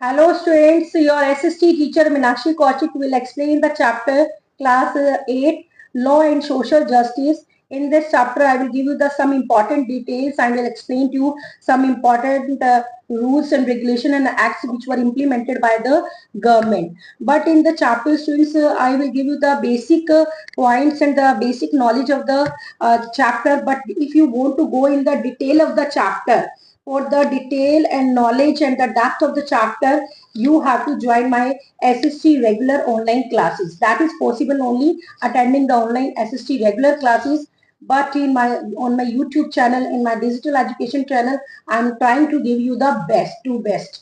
Hello students, your SST teacher Meenakshi kaushik will explain the chapter class 8 Law and Social Justice. In this chapter I will give you some important details and will explain to you some important rules and regulation and acts which were implemented by the government. But in the chapter students I will give you the basic points and the basic knowledge of the chapter. But if you want to go in the detail of the chapter, for the detail and knowledge and the depth of the chapter, you have to join my SST regular online classes. That is possible only attending the online SST regular classes. But on my YouTube channel, in my digital education channel, I am trying to give you the best.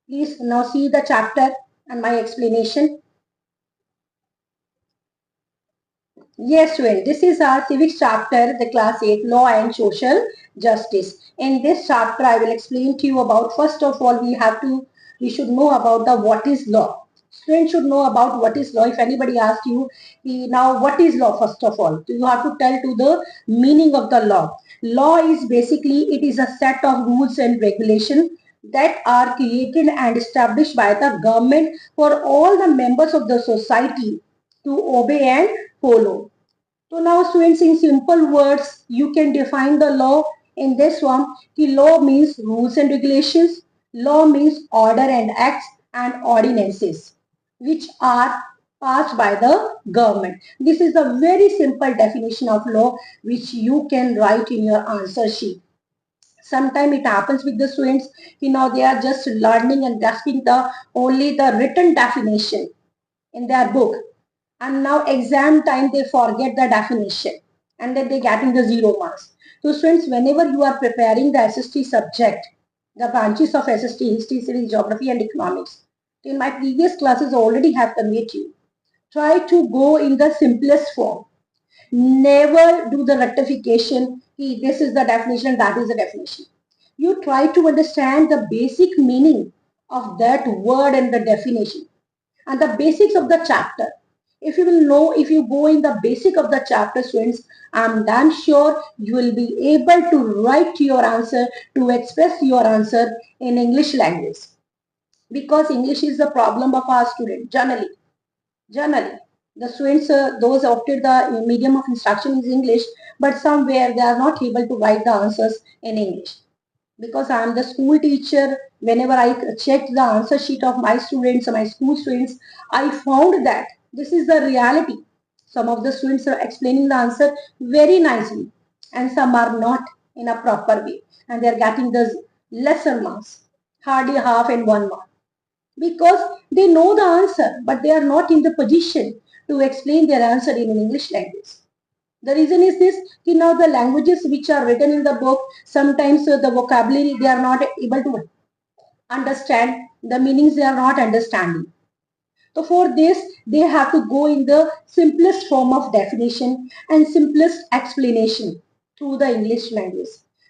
Please now see the chapter and my explanation. Yes, well, this is our civics chapter, the class 8, Law and Social Justice. In this chapter, I will explain to you about, first of all, we should know about the what is law. Students should know about what is law. If anybody asks you, now what is law, first of all? So you have to tell to the meaning of the law. Law is basically, it is a set of rules and regulations that are created and established by the government for all the members of the society to obey and follow. So now students, in simple words, you can define the law in this one. The law means rules and regulations. Law means order and acts and ordinances which are passed by the government. This is a very simple definition of law which you can write in your answer sheet. Sometimes it happens with the students, they are just learning and grasping only the written definition in their book, and now exam time they forget the definition and then they getting the 0 marks. So students, whenever you are preparing the SST subject, the branches of SST, history, civics, geography and economics, in my previous classes already have conveyed to you, try to go in the simplest form. Never do the rectification, this is the definition, that is the definition. You try to understand the basic meaning of that word and the definition and the basics of the chapter. If you will know, if you go in the basic of the chapter, students, I'm damn sure you will be able to write your answer, to express your answer in English language. Because English is the problem of our student, generally. The students, those opted the medium of instruction is English, but somewhere they are not able to write the answers in English. Because I am the school teacher, whenever I checked the answer sheet of my students, my school students, I found that this is the reality. Some of the students are explaining the answer very nicely and some are not in a proper way, and they are getting the lesser marks, hardly half and 1 mark, because they know the answer but they are not in the position to explain their answer in English language. The reason is this, now the languages which are written in the book, sometimes the vocabulary they are not able to understand, the meanings they are not understanding. So for this, they have to go in the simplest form of definition and simplest explanation through the English language.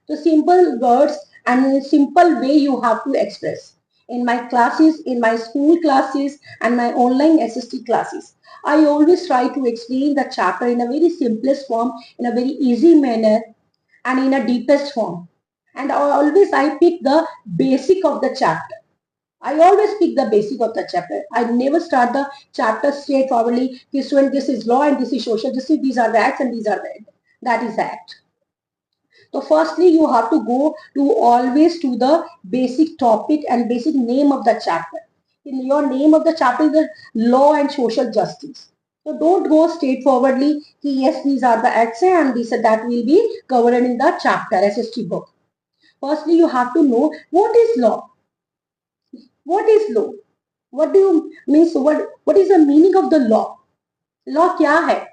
So simple words and in a simple way you have to express. In my classes, in my school classes and my online SST classes, I always try to explain the chapter in a very simplest form, in a very easy manner and in a deepest form. And I pick the basic of the chapter. I always pick the basic of the chapter. I never start the chapter straightforwardly. This is law and this is social justice. These are the acts and these are that is act. So firstly, you have to go to always to the basic topic and basic name of the chapter. In your name of the chapter is the law and social justice. So don't go straightforwardly. Yes, these are the acts and this that will be covered in the chapter SST book. Firstly, you have to know what is law. What is law? What do you mean? So what is the meaning of the law? Law क्या है?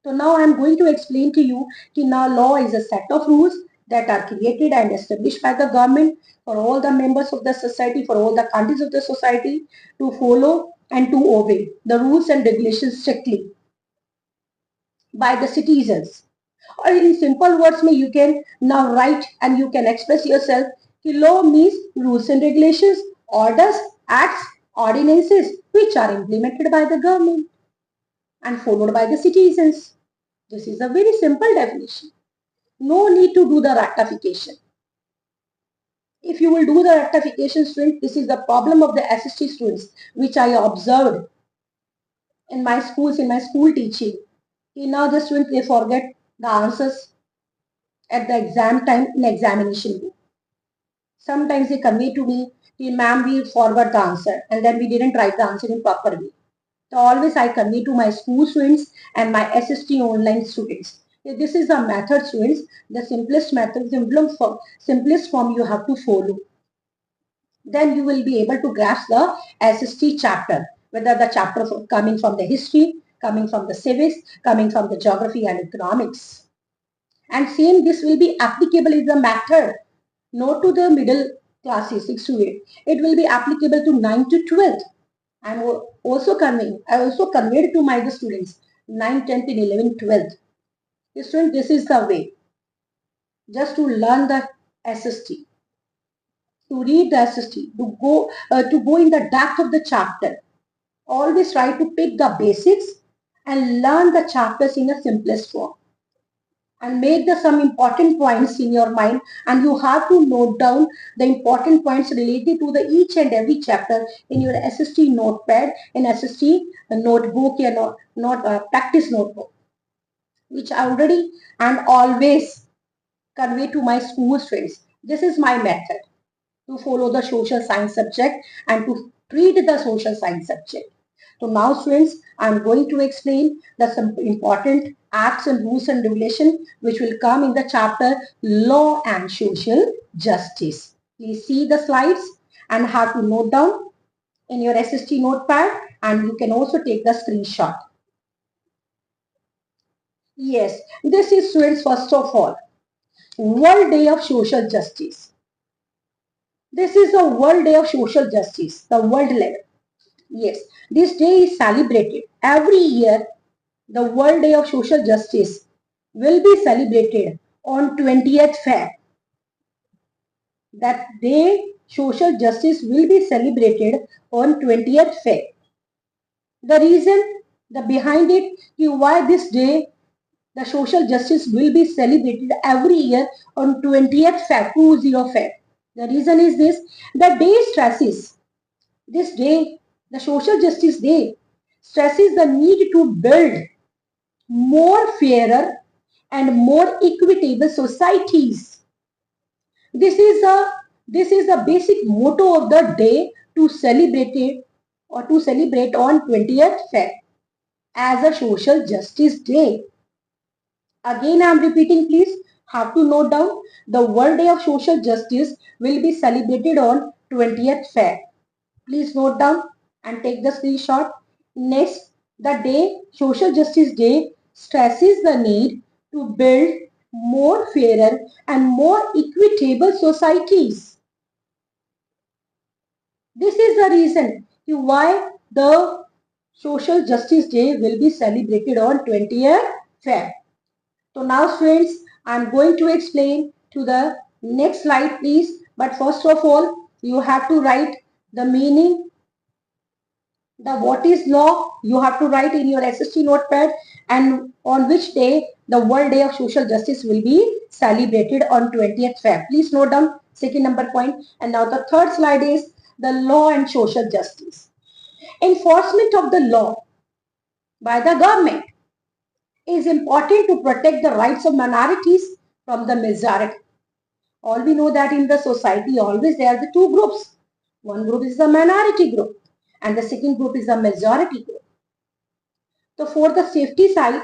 So now I am going to explain to you that now law is a set of rules that are created and established by the government for all the members of the society, for all the countries of the society to follow and to obey the rules and regulations strictly by the citizens. Or in simple words, you can now write and you can express yourself. Law means rules and regulations, orders, acts, ordinances which are implemented by the government and followed by the citizens. This is a very simple definition. No need to do the rectification. If you will do the rectification, students, this is the problem of the SST students, which I observed in my schools, in my school teaching. Now the students, they forget the answers at the exam time in examination book. Sometimes they convey to me, ma'am, we forgot the answer and then we didn't write the answer in proper way. So always I convey to my school students and my SST online students. This is a method, students, the simplest method, simplest form you have to follow. Then you will be able to grasp the SST chapter, whether the chapter coming from the history, coming from the civics, coming from the geography and economics. And same, this will be applicable in the method, not to the middle classes, 6 to 8. It will be applicable to 9 to 12. I also conveyed to my students 9, 10th and 11th, 12th. Students, this is the way. Just to learn the SST, to read the SST, to go in the depth of the chapter. Always try to pick the basics and learn the chapters in the simplest form. And make some important points in your mind, and you have to note down the important points related to the each and every chapter in your SST notepad, in SST notebook, practice notebook, which I already and always convey to my school students. This is my method to follow the social science subject and to treat the social science subject. So now, students, I am going to explain some important acts and rules and regulations which will come in the chapter Law and Social Justice. Please see the slides and have to note down in your SST notepad, and you can also take the screenshot. Yes, this is, students, first of all, World Day of Social Justice. This is the World Day of Social Justice, the world level. Yes, this day is celebrated every year. The World Day of Social Justice will be celebrated on 20th Feb. That day, social justice will be celebrated on 20th Feb. The reason behind it, why this day, the social justice will be celebrated every year on 20th Feb, 20 Feb. The reason is this: the day stresses, this day, the Social Justice Day, stresses the need to build more fairer and more equitable societies. This is the basic motto of the day, to celebrate it, or to celebrate on 20th Feb as a Social Justice Day. Again, I am repeating, please have to note down, the World Day of Social Justice will be celebrated on 20th Feb. Please note down and take the screenshot. Next, the day, Social Justice Day, stresses the need to build more fairer and more equitable societies. This is the reason why the Social Justice Day will be celebrated on 20th Feb. So now, friends, I am going to explain to the next slide, please. But first of all, you have to write the meaning, what is law. You have to write in your SST notepad, and on which day the World Day of Social Justice will be celebrated on 20th Feb. Please note down second number point. And now the third slide is the law and social justice. Enforcement of the law by the government is important to protect the rights of minorities from the majority. All we know that in the society always there are the two groups. One group is the minority group and the second group is the majority group. So for the safety side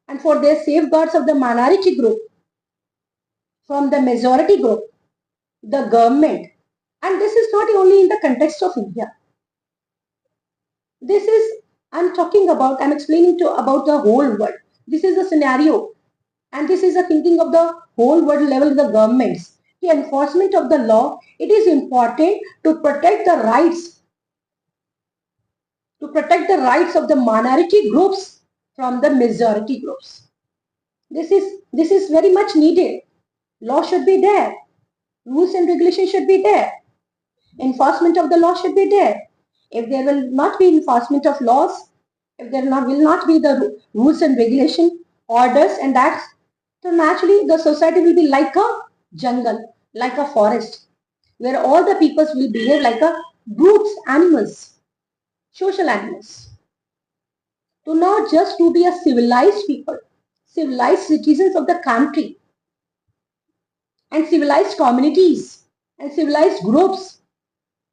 and for the safeguards of the minority group from the majority group, the government, and this is not only in the context of India. This is, I'm explaining about the whole world. This is the scenario, and this is the thinking of the whole world level, the governments. The enforcement of the law, it is important to protect the rights, of the minority groups from the majority groups. This is very much needed. Law should be there. Rules and regulations should be there. Enforcement of the law should be there. If there will not be enforcement of laws, if there will not be the rules and regulation, orders and acts, so naturally the society will be like a jungle, like a forest. where all the peoples will behave like a groups, animals, social animals. So not just to be a civilized people, civilized citizens of the country, and civilized communities, and civilized groups,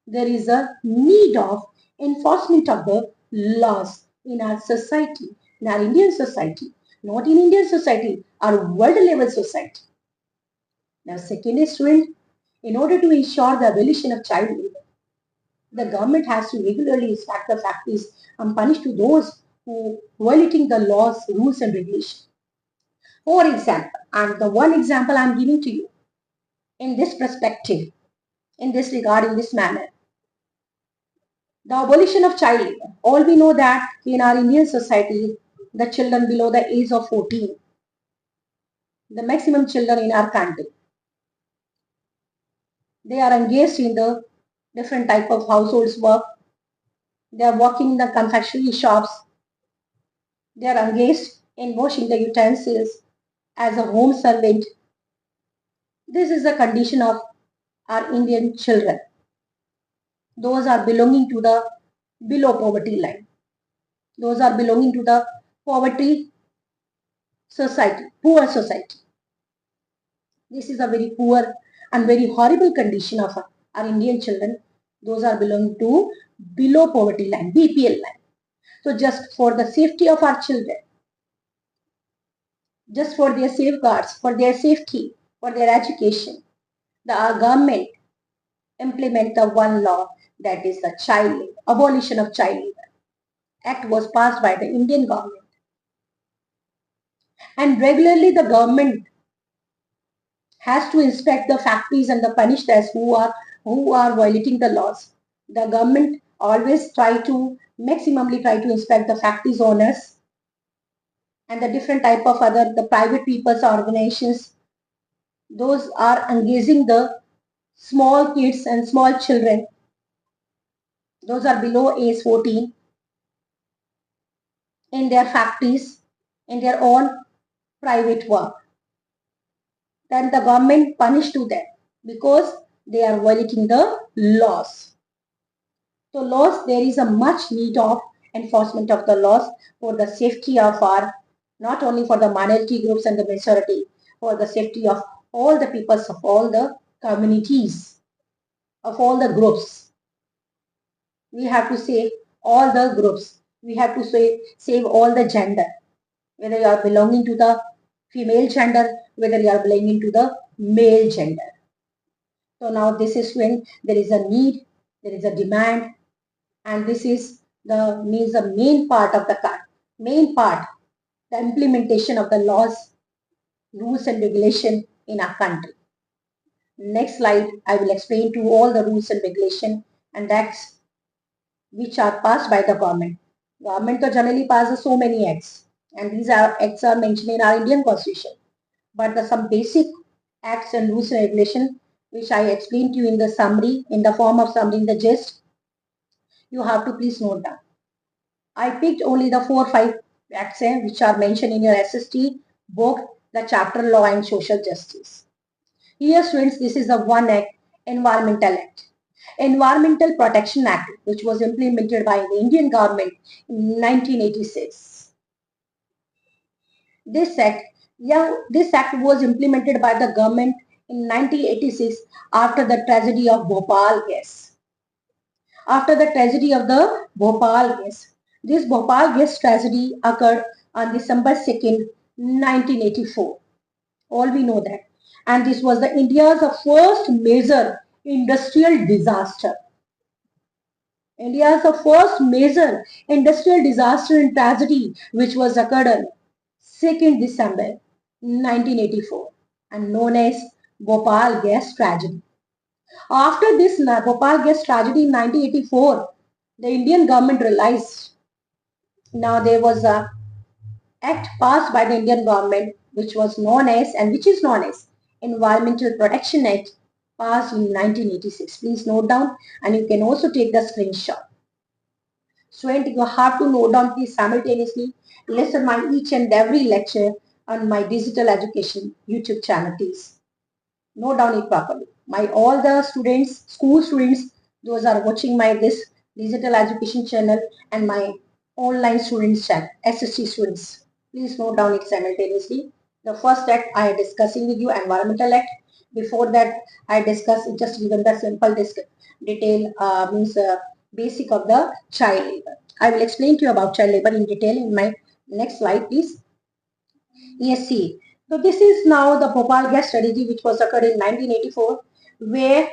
there is a need of enforcement of the laws in our society, in our Indian society, not in Indian society, our world level society. Now, second is, student, in order to ensure the abolition of child labor, the government has to regularly inspect the factories and punish to those who violating the laws, rules and regulations. For example, and the one example I am giving to you in this perspective, in this regard, in this manner, the abolition of child labor. All we know that in our Indian society, the children below the age of 14, the maximum children in our country, they are engaged in the different type of households work. They are working in the confectionery shops. They are engaged in washing the utensils as a home servant. This is the condition of our Indian children. Those are belonging to the below poverty line. Those are belonging to the poverty society, poor society. This is a very poor and very horrible condition of our Indian children. Those are belonging to below poverty line, BPL line. So just for the safety of our children, just for their safeguards, for their safety, for their education, the government implement the one law, that is the child labor, abolition of child labor. Act was passed by the Indian government. And regularly the government has to inspect the factories and the punish those who are violating the laws. The government always maximally try to inspect the factories owners and the different type of other the private people's organizations. Those are engaging the small kids and small children. Those are below age 14 in their factories, in their own private work. Then the government punish to them because they are violating the laws. So laws, there is a much need of enforcement of the laws for the safety of our, not only for the minority groups and the majority, for the safety of all the peoples of all the communities, of all the groups. We have to save all the groups. We have to save all the gender, whether you are belonging to the female gender, whether you are belonging to the male gender. So now this is when there is a need, there is a demand, and this is the main part of the the implementation of the laws, rules and regulation in our country. Next slide, I will explain to all the rules and regulation and acts which are passed by the government. Government generally passes so many acts, and these acts are mentioned in our Indian Constitution. But some basic acts and rules and regulation which I explained to you in the summary, in the form of summary, in the gist, you have to please note down. I picked only the 4 or 5 acts which are mentioned in your ISST book, the chapter Law and Social Justice. Here students, this is the one act, Environmental Act. Environmental Protection Act, which was implemented by the Indian government in 1986. This act was implemented by the government in 1986 after the tragedy of Bhopal gas. After the tragedy of the Bhopal gas. This Bhopal gas tragedy occurred on December 2nd, 1984. All we know that. And this was the India's first major industrial disaster. India's first major industrial disaster and tragedy which was occurred on 2nd December 1984 and known as Bhopal gas tragedy. After this Bhopal gas tragedy in 1984, the Indian government realized now there was a act passed by the Indian government which was known as and which is known as Environmental Protection Act passed in 1986. Please note down and you can also take the screenshot. Student, you have to note down, please simultaneously listen my each and every lecture on my digital education YouTube channel, please. Note down it properly. my all the students, school students, those are watching my this digital education channel, and my online students chat, SST students. Please note down it simultaneously. The first act I am discussing with you, Environmental Act. Before that, I discuss just given the simple detail means basic of the child labor. I will explain to you about child labor in detail in my next slide, please. Yes, see. So this is now the Bhopal gas strategy, which was occurred in 1984, where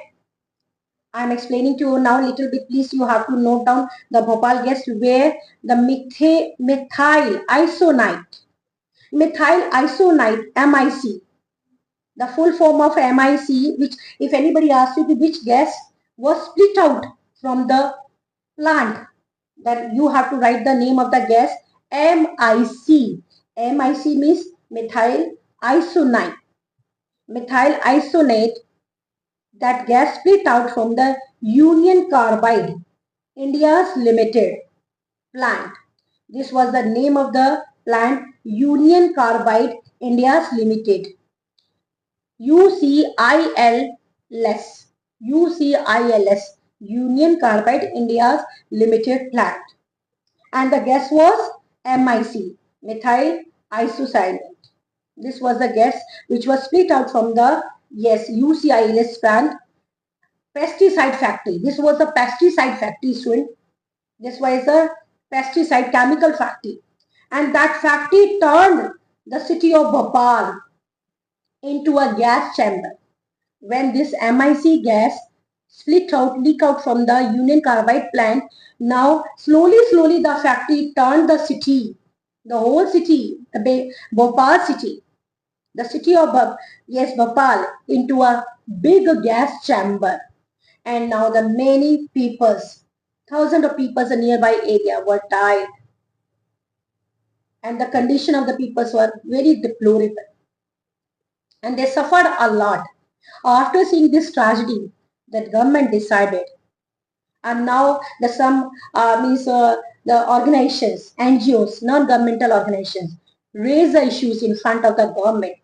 I am explaining to you now little bit. Please, you have to note down the Bhopal gas, where the methyl isonite, MIC, the full form of MIC, which if anybody asks you which gas was split out from the plant, then you have to write the name of the gas MIC. MIC means methyl isonite. Methyl isonate, that gas split out from the Union Carbide, India's limited plant. This was the name of the plant, Union Carbide, India's limited. UCILS. UCILS. Union Carbide, India's limited plant. And the gas was MIC, methyl isocyanate. This was the gas which was split out from the UCILS plant pesticide factory. This was a pesticide factory, student. This was a pesticide chemical factory. And that factory turned the city of Bhopal into a gas chamber. When this MIC gas leak out from the Union Carbide plant, now slowly the factory turned the city, the whole city, the Bhopal city, the city of Bhopal, into a big gas chamber. And now the many peoples, thousands of peoples in nearby area were died, and the condition of the peoples were very deplorable, and they suffered a lot. After seeing this tragedy, the government decided, and now the organizations, NGOs, non-governmental organizations, raise the issues in front of the government,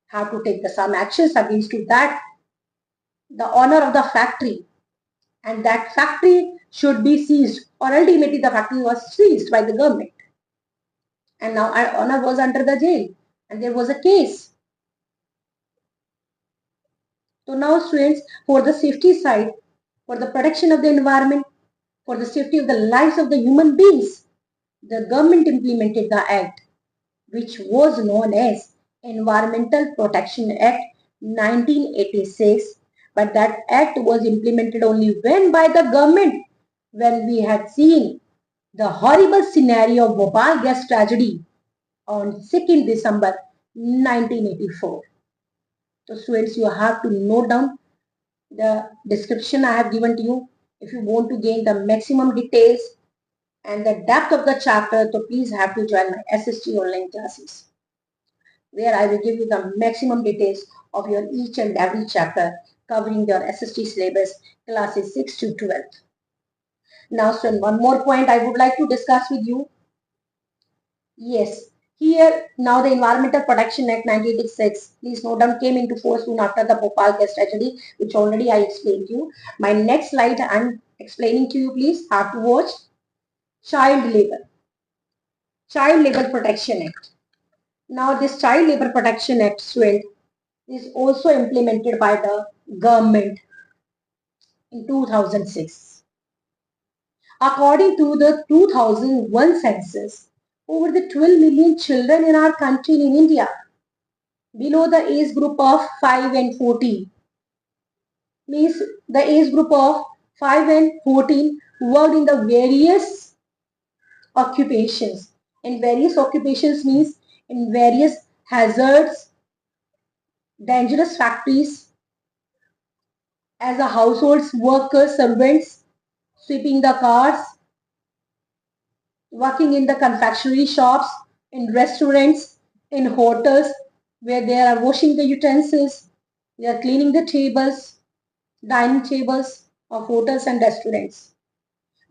have to take some actions against to that, the owner of the factory, and that factory should be seized, or ultimately the factory was seized by the government. And now our owner was under the jail, and there was a case. So now students, for the safety side, for the protection of the environment, for the safety of the lives of the human beings, the government implemented the act, which was known as Environmental Protection Act 1986. But that act was implemented only when by the government, when we had seen the horrible scenario of Bhopal gas tragedy on 2nd December 1984. So students, you have to note down the description I have given to you. If you want to gain the maximum details and the depth of the chapter, so please have to join my SST online classes, where I will give you the maximum details of your each and every chapter, covering your SST syllabus classes 6 to 12. Now, student, one more point I would like to discuss with you. Yes, here now the Environmental Protection Act 1986, please note down, came into force soon after the Bhopal gas tragedy, which already I explained to you. My next slide I am explaining to you, please have to watch. Child Labor. Child Labor Protection Act. Now this Child Labor Protection Act, student, is also implemented by the government in 2006. According to the 2001 census, over the 12 million children in our country in India below the age group of 5 and 14, means the age group of 5 and 14 worked in the various occupations. In various occupations means in various hazards, dangerous factories, as a households, workers, servants, sweeping the cars, working in the confectionery shops, in restaurants, in hotels, where they are washing the utensils, they are cleaning the tables, dining tables of hotels and restaurants.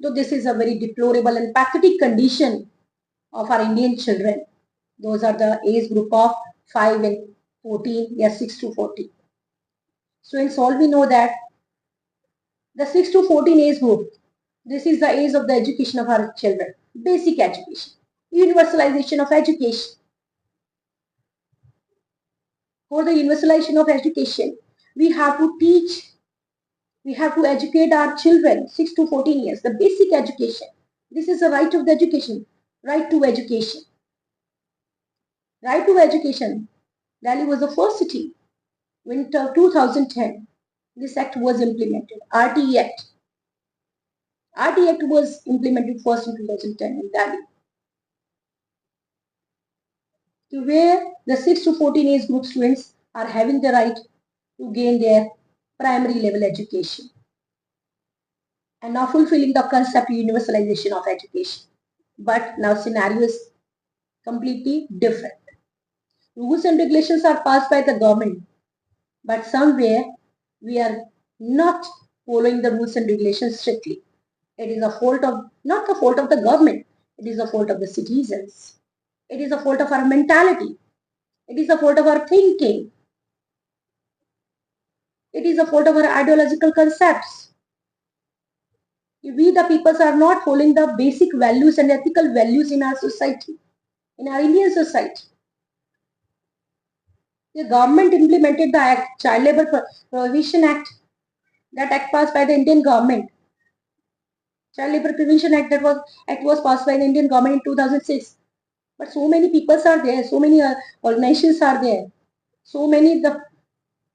So this is a very deplorable and pathetic condition of our Indian children. Those are the age group of 5 and 14, yes, 6 to 14. Students, all we know that the 6 to 14 age group, this is the age of the education of our children. Basic education, universalization of education. For the universalization of education, we have to teach, we have to educate our children 6 to 14 years, the basic education. This is the right of the education, right to education. Right to education. Delhi was the first city when 2010 this act was implemented. RT Act. RT Act was implemented first in 2010 in Delhi, to where the 6 to 14 age group students are having the right to gain their primary level education, and now fulfilling the concept of universalization of education. But now scenario is completely different. Rules and regulations are passed by the government, but somewhere we are not following the rules and regulations strictly. It is a fault of, not the fault of the government, it is the fault of the citizens. It is a fault of our mentality. It is a fault of our thinking. It is a fault of our ideological concepts. We the peoples are not following the basic values and ethical values in our society, in our Indian society. The government implemented the Act, Child Labour Prohibition Act, that act passed by the Indian government. Child Labour Prevention Act, that was passed by the Indian government in 2006. But so many peoples are there, so many organizations are there, so many the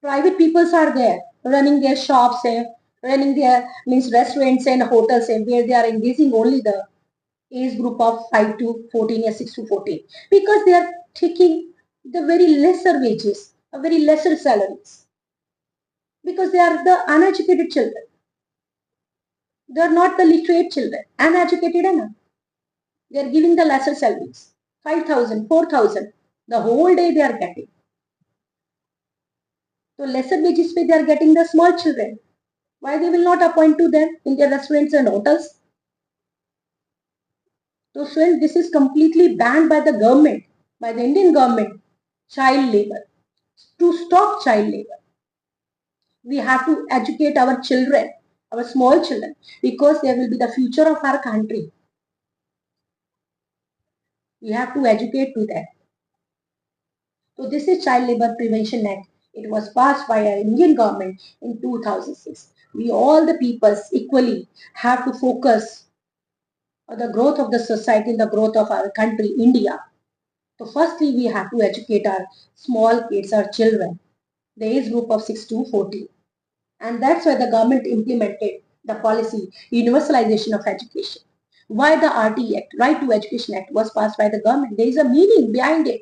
private peoples are there running their shops and running their means restaurants and hotels, and where they are engaging only the age group of 5 to 14 or 6 to 14, because they are taking the very lesser wages, a very lesser salaries, because they are the uneducated children. They are not the literate children, uneducated enough. They are giving the lesser salaries, 5,000, 4,000, the whole day they are getting. So lesser wages pay they are getting the small children. Why they will not appoint to them in their restaurants and hotels? So friends, this is completely banned by the government, by the Indian government, child labor. To stop child labor, we have to educate our children, our small children, because they will be the future of our country. We have to educate to them. So this is Child Labor Prevention Act. It was passed by our Indian government in 2006. We all the peoples equally have to focus on the growth of the society and the growth of our country, India. So firstly, we have to educate our small kids, our children, the age group of 6 to 14. And that's why the government implemented the policy, universalization of education. Why the RT Act, Right to Education Act, was passed by the government? There is a meaning behind it.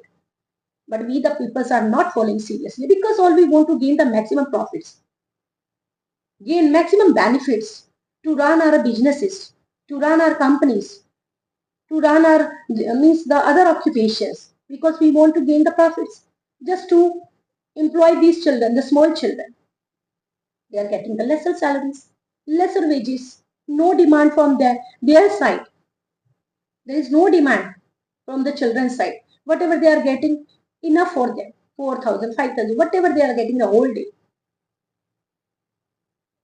But we the peoples are not following seriously, because all we want to gain the maximum profits, gain maximum benefits, to run our businesses, to run our companies, to run our means the other occupations, because we want to gain the profits, just to employ these children, the small children. They are getting the lesser salaries, lesser wages, no demand from their side. There is no demand from the children's side. Whatever they are getting, enough for them. 4,000, 5,000, whatever they are getting the whole day.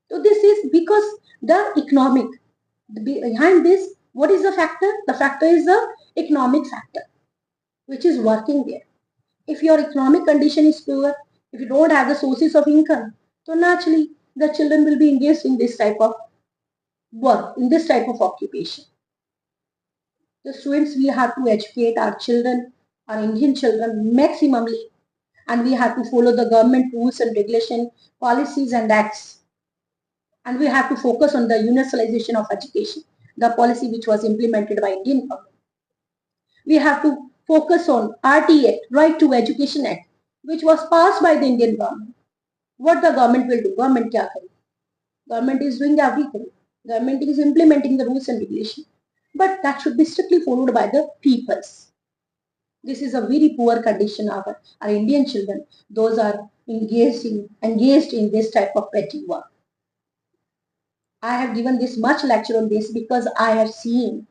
So this is because the economic, behind this, what is the factor? The factor is the economic factor, which is working there. If your economic condition is poor, if you don't have the sources of income, so naturally the children will be engaged in this type of work, in this type of occupation. The students, we have to educate our children, our Indian children maximally, and we have to follow the government rules and regulation, policies and acts. And we have to focus on the universalization of education, the policy which was implemented by Indian government. We have to focus on RT Act, Right to Education Act, which was passed by the Indian government. What the government will do? Government kya kare? Government is doing everything. Government is implementing the rules and regulations. But that should be strictly followed by the peoples. This is a very poor condition of our Indian children. Those are engaged in this type of petty work. I have given this much lecture on this because I have seen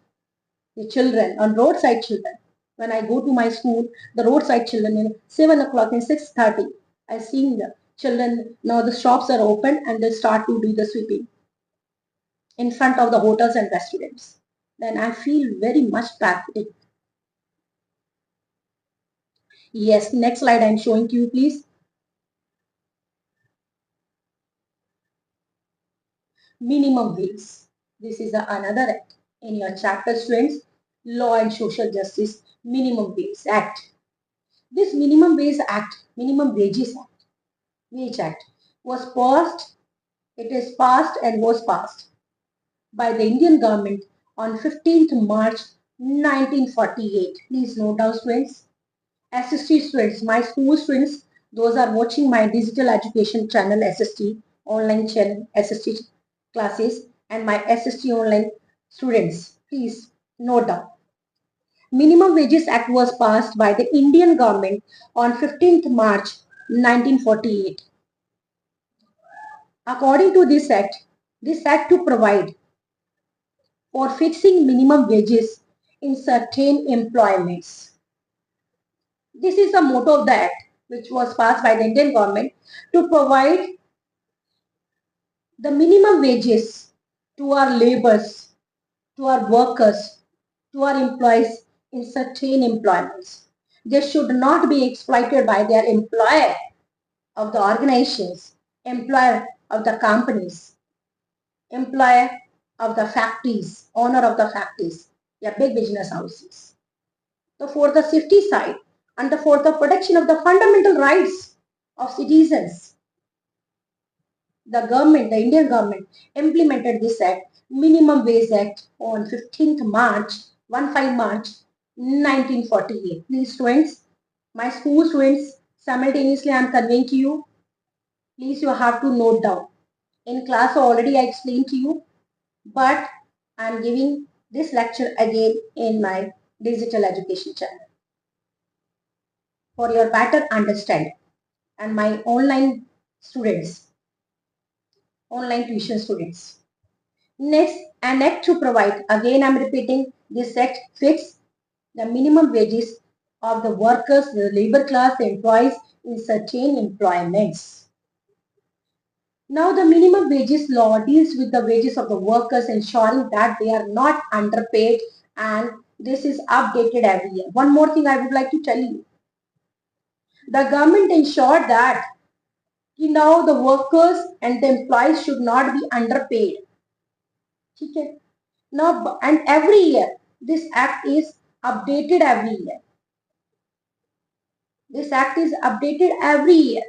the children, on roadside children. When I go to my school, the roadside children in 7 o'clock and 6:30, I've seen children, now the shops are open and they start to do the sweeping in front of the hotels and restaurants. Then I feel very much pathetic. Yes, next slide I'm showing to you, please. Minimum wage. This is another act in your chapter, students. Law and Social Justice Minimum Wage Act. This Minimum Wage Act was passed. It is passed and was passed by the Indian government on 15th March 1948. Please note down, students. SST students, my school students, those are watching my digital education channel SST, online channel SST classes, and my SST online students. Please note down. Minimum Wages Act was passed by the Indian government on 15th March 1948. According to this act to provide for fixing minimum wages in certain employments. This is the motto of the act, which was passed by the Indian government to provide the minimum wages to our laborers, to our workers, to our employees in certain employments. They should not be exploited by their employer of the organizations, employer of the companies, employer of the factories, owner of the factories, yeah, big business houses. So for the safety side and for the protection of the fundamental rights of citizens, the Indian government implemented this act, Minimum Wage Act on 15th March, 15 March 1948. Please students, my school students, simultaneously I am conveying to you. Please you have to note down. In class already I explained to you, but I am giving this lecture again in my digital education channel for your better understanding. And my online students, online tuition students. Next, an act to provide, again I am repeating, this act fix the minimum wages of the workers, the labor class, the employees in certain employments. Now the minimum wages law deals with the wages of the workers, ensuring that they are not underpaid, and this is updated every year. One more thing I would like to tell you. The government ensured that now the workers and the employees should not be underpaid. Okay. Now, and every year this act is updated every year. This act is updated every year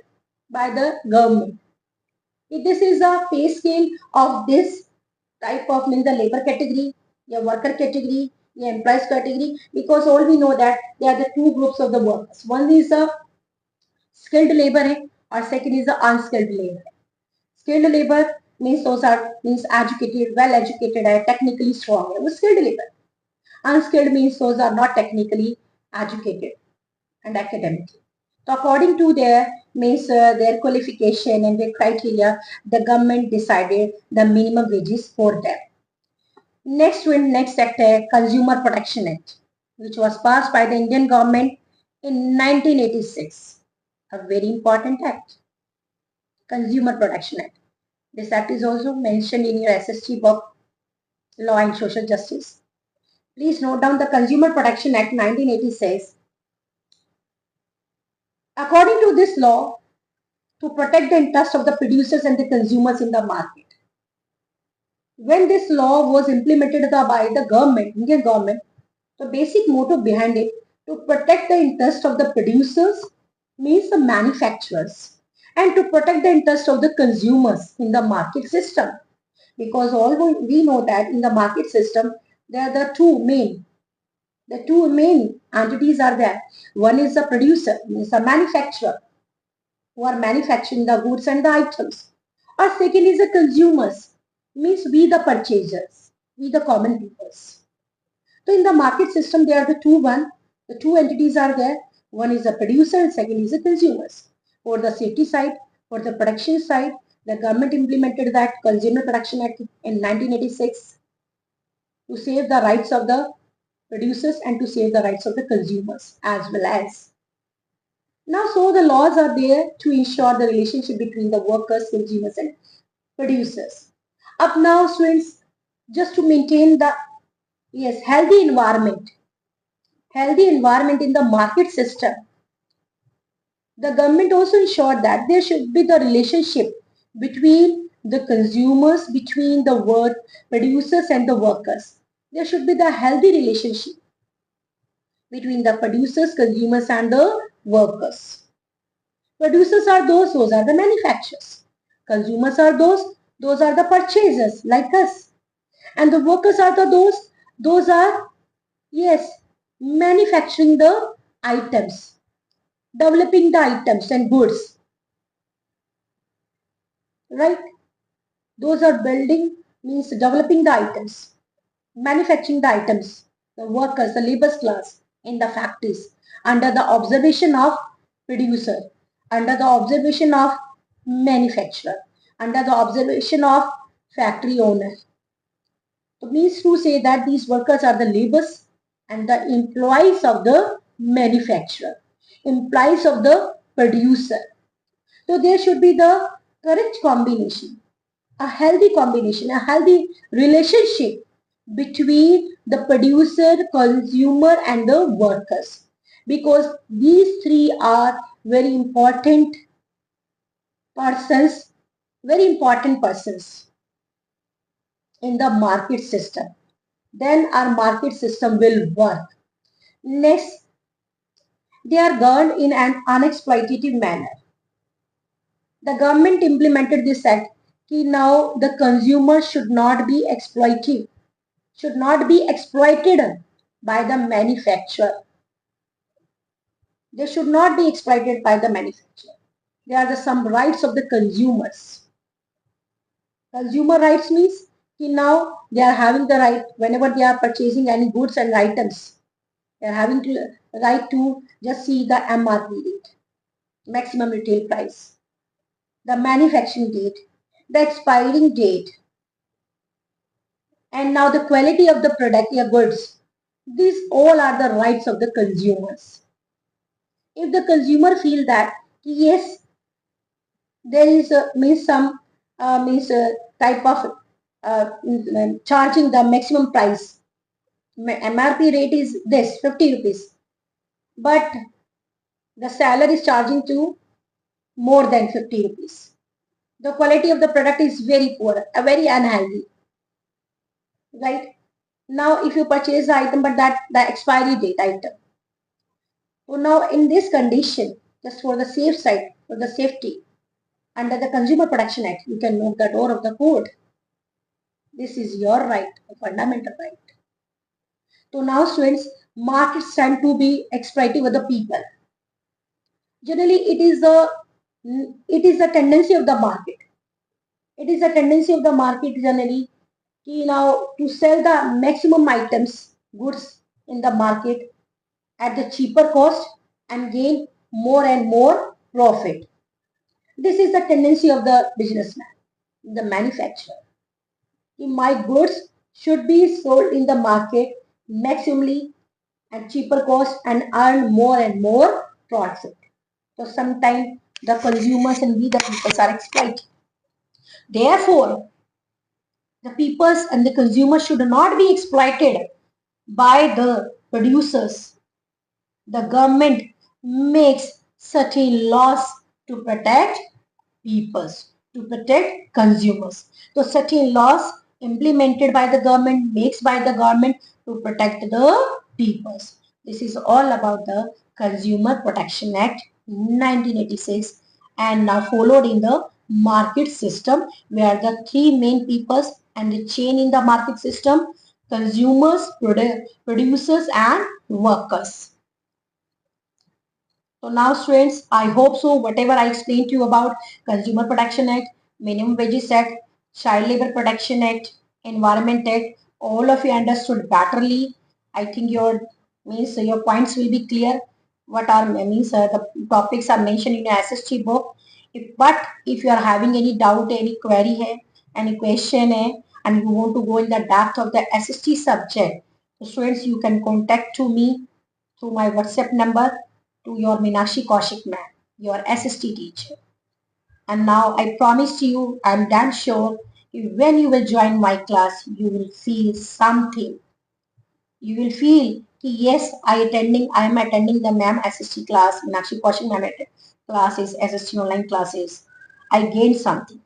by the government. This is a pay scale of this type of, means the labor category, the worker category, the employees category, because all we know that they are the two groups of the workers. One is a skilled labor or second is the unskilled labor. Skilled labor means those are educated, well educated and technically strong. Skilled labor. Unskilled means those are not technically educated and academically. So according to their qualification and their criteria, the government decided the minimum wages for them. Next act, Consumer Protection Act, which was passed by the Indian government in 1986. A very important act, Consumer Protection Act. This act is also mentioned in your SST book, Law and Social Justice. Please note down the Consumer Protection Act 1986. According to this law, to protect the interest of the producers and the consumers in the market. When this law was implemented by the government, Indian government, the basic motto behind it, to protect the interest of the producers, means the manufacturers, and to protect the interest of the consumers in the market system. Because all we know that in the market system, there are the two main entities are there. One is the producer, means the manufacturer, who are manufacturing the goods and the items. Or second is the consumers, means we the purchasers, we the common peoples. So in the market system, there are the two entities are there. One is the producer and second is the consumers. For the safety side, for the production side, the government implemented that Consumer Protection Act in 1986 to save the rights of the producers and to save the rights of the consumers as well as. Now, so the laws are there to ensure the relationship between the workers, consumers and producers. Up now, students, just to maintain the healthy environment in the market system, the government also ensured that there should be the relationship between the consumers, between the work producers and the workers. There should be the healthy relationship between the producers, consumers and the workers. Producers are those are the manufacturers. Consumers are those are the purchasers like us. And the workers are those are, yes, manufacturing the items, developing the items and goods, right? Those are building means developing the items, manufacturing the items, the workers, the labor class in the factories under the observation of producer, under the observation of manufacturer, under the observation of factory owner. So means to say that these workers are the laborers and the employees of the manufacturer, employees of the producer. So there should be the correct combination, a healthy combination, a healthy relationship between the producer, consumer and the workers. Because these three are very important persons, in the market system. Then our market system will work. Next, they are governed in an unexploitative manner. The government implemented this act कि now the consumer should not be exploited by the manufacturer. They should not be exploited by the manufacturer. They are some rights of the consumers. Consumer rights means कि now they are having the right whenever they are purchasing any goods and items. They are having the right to just see the MRP rate, maximum retail price, the manufacturing date, the expiring date, and now the quality of the product or goods. These all are the rights of the consumers. If the consumer feel that yes, there is some type of charging the maximum price, MRP rate is this 50 rupees, but the seller is charging to more than 50 rupees. The quality of the product is very poor, very unhealthy, right? Now, if you purchase the item, but that the expiry date item. So now, in this condition, just for the safe side, for the safety, under the Consumer Protection Act, you can knock the door of the court. This is your right, a fundamental right. So now, students, markets tend to be exploitive of the people. Generally, it is a tendency of the market. It is a tendency of the market generally to sell the maximum items, goods in the market at the cheaper cost and gain more and more profit. This is the tendency of the businessman, the manufacturer. My goods should be sold in the market maximally at cheaper cost and earn more and more profit. So sometimes the consumers and we the people are exploited. Therefore, the peoples and the consumers should not be exploited by the producers. The government makes certain laws to protect peoples, to protect consumers. So certain laws implemented by the government, makes by the government to protect the peoples. This is all about the Consumer Protection Act 1986 and now followed in the market system where the three main peoples and the chain in the market system, consumers, producers and workers. So now students, I hope so whatever I explained to you about Consumer Protection Act, Minimum Wages Act, Child Labor Protection Act, Environment Act, all of you understood betterly. I think your points will be clear. What are the topics are mentioned in your ISST book. If you are having any doubt, any query hai, any question hai, and you want to go in the depth of the SST subject, so students you can contact to me through my WhatsApp number to your Meenakshi Kaushik ma'am, your SST teacher. And now I promise you, I'm damn sure when you will join my class, you will feel something. You will feel yes, I am attending the ma'am SST class, Meenakshi Kaushik ma'am classes, SST online classes. I gained something.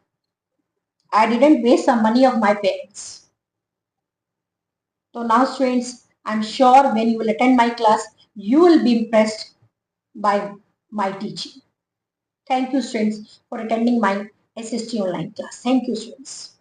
I didn't waste some money of my parents. So now students, I'm sure when you will attend my class, you will be impressed by my teaching. Thank you students for attending my SST online class. Thank you students.